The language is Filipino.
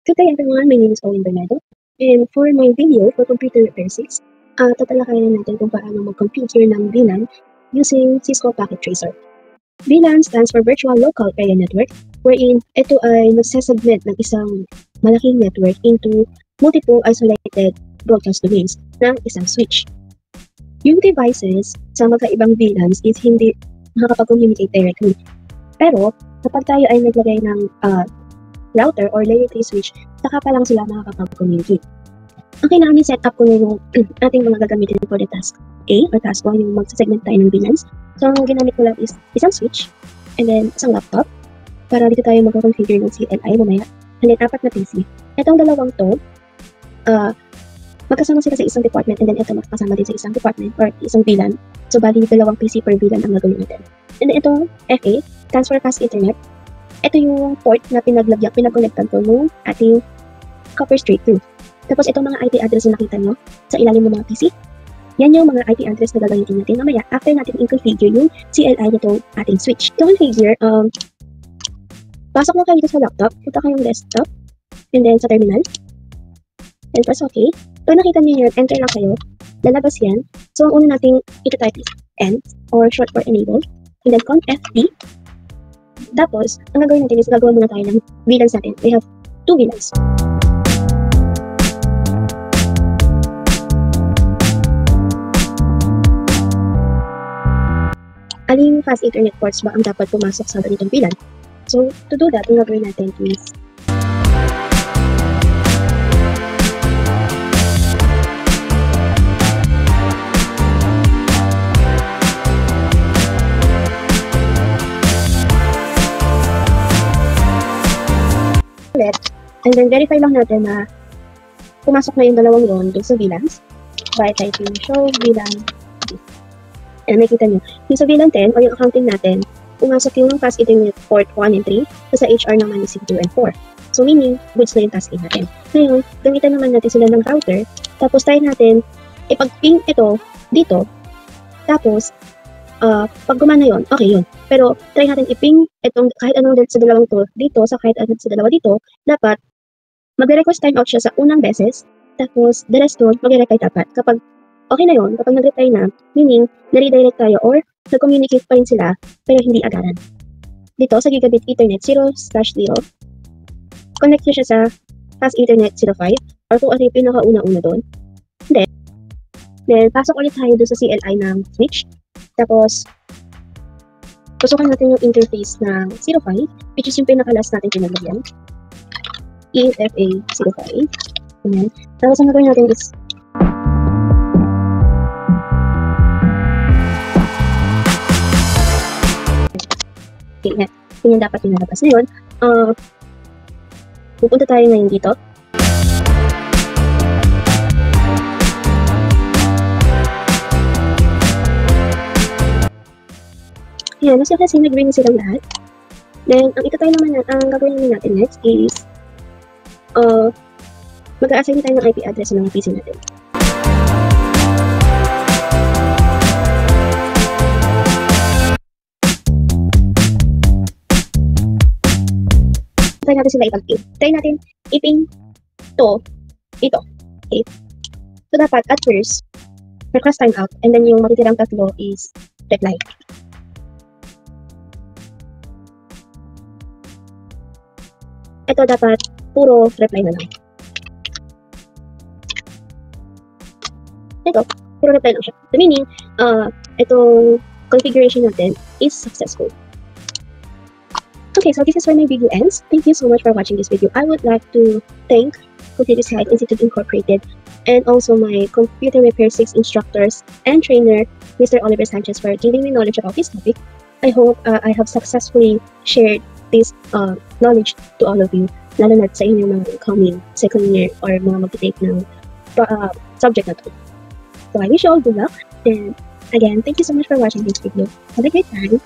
Good day everyone, my name is Owen Bernardo. And for my video for Computer Repair 6, tatalakayin natin kung paano mag-configure ng VLAN using Cisco Packet Tracer. VLAN stands for Virtual Local Area Network, wherein ito ay nagsasegment ng isang malaking network into multiple isolated broadcast domains ng isang switch. Yung devices sa magkaibang VLANs is hindi makakapag-communicate directly. Pero kapag tayo ay naglagay ng router or layer 3 switch, saka pa lang sila makakapag-communicate. Ang kailangan i-set up ko na yung ating mga gagamitin for the task A or task 1, yung magsasegment tayo ng VLANs. So, ang ginamit ko lang is isang switch and then isang laptop para dito tayo mag-configure ng CLI mamaya. And then 4 na PC. Itong dalawang to, magkasama sila sa isang department and then ito magkasama din sa isang department or isang VLAN. So, bali dalawang PC per VLAN ang gagawin natin. And then itong FA, Transfer Fast Ethernet. Ito yung port na pinag-connectan ko ng ating copper straight 2. Tapos itong mga IP address na nakita nyo sa ilalim ng mga PC, yan yung mga IP address na gagamitin natin mamaya after natin i-configure yung CLI nitong ating switch. To configure, pasok na kayo dito sa laptop, punta kayong desktop, and then sa terminal, and press OK. Pag nakita nyo yun, enter lang kayo, lalabas yan. So ang una nating ito-type is N, or short for enable, and then conf-d. Tapos, ang gagawin natin is gagawin muna tayo ng VLANs natin. We have 2 VLANs. Aling fast internet ports ba ang dapat pumasok sa ganitong VLAN? So, to do that, ang gagawin natin is and then verify lang natin na pumasok na yung dalawang yun dun sa VLANs by typing show VLAN. And makikita nyo, yung sa VLAN 10 or yung accounting natin, pumasok yung fast internet port 1 and 3, sa HR naman is 2 and 4. So meaning, goods na yung tasking natin. Ngayon, gamitan naman natin sila ng router, tapos try natin ipag-ping ito dito, tapos pag gumana yun, okay yun. Pero try natin i-ping itong kahit anong sa dalawang to dito, sa kahit anong sa dalawa dito, dapat magre-request timeout siya sa unang beses, tapos the rest doon, magre-reply dapat. Kapag okay na yun, kapag nag-reply na, meaning, nare-direct tayo or nag-communicate pa rin sila, pero hindi agaran. Dito, sa Gigabit Ethernet 0/0, connect nyo siya sa Fast Ethernet 05, or kung ano yung pinaka-una-una doon. Then, pasok ulit tayo doon sa CLI ng switch. Tapos, pusukan natin yung interface ng 05, which is yung pinaka-last natin pinaglagyan. EFA 05. Ayan. Tapos, ang gagawin natin is okay, yan dapat yung nalabas na yun. Pupunta tayo ngayon dito. Ayan, nasa kasi nag-bring silang lahat. Then, ang itatry naman ang gagawin natin next is mag-a-assign tayo ng IP address sa mga PC natin. Try natin sila ipag-ping. Try natin i-ping ito. Okay. So, dapat at first, request timeout, and then yung matitirang tatlo is reply. Ito dapat puro reply na lang. Ito, puro reply lang siya. So, meaning, itong configuration natin is successful. Okay, so this is where my video ends. Thank you so much for watching this video. I would like to thank Computer Science Institute Incorporated and also my Computer Repair 6 instructors and trainer, Mr. Oliver Sanchez, for giving me knowledge about this topic. I hope I have successfully shared this knowledge to all of you, lalo na sa inyong mga incoming second year or mga mag-take ng subject na to. So I wish you all good luck, and again, thank you so much for watching this video. Have a great time!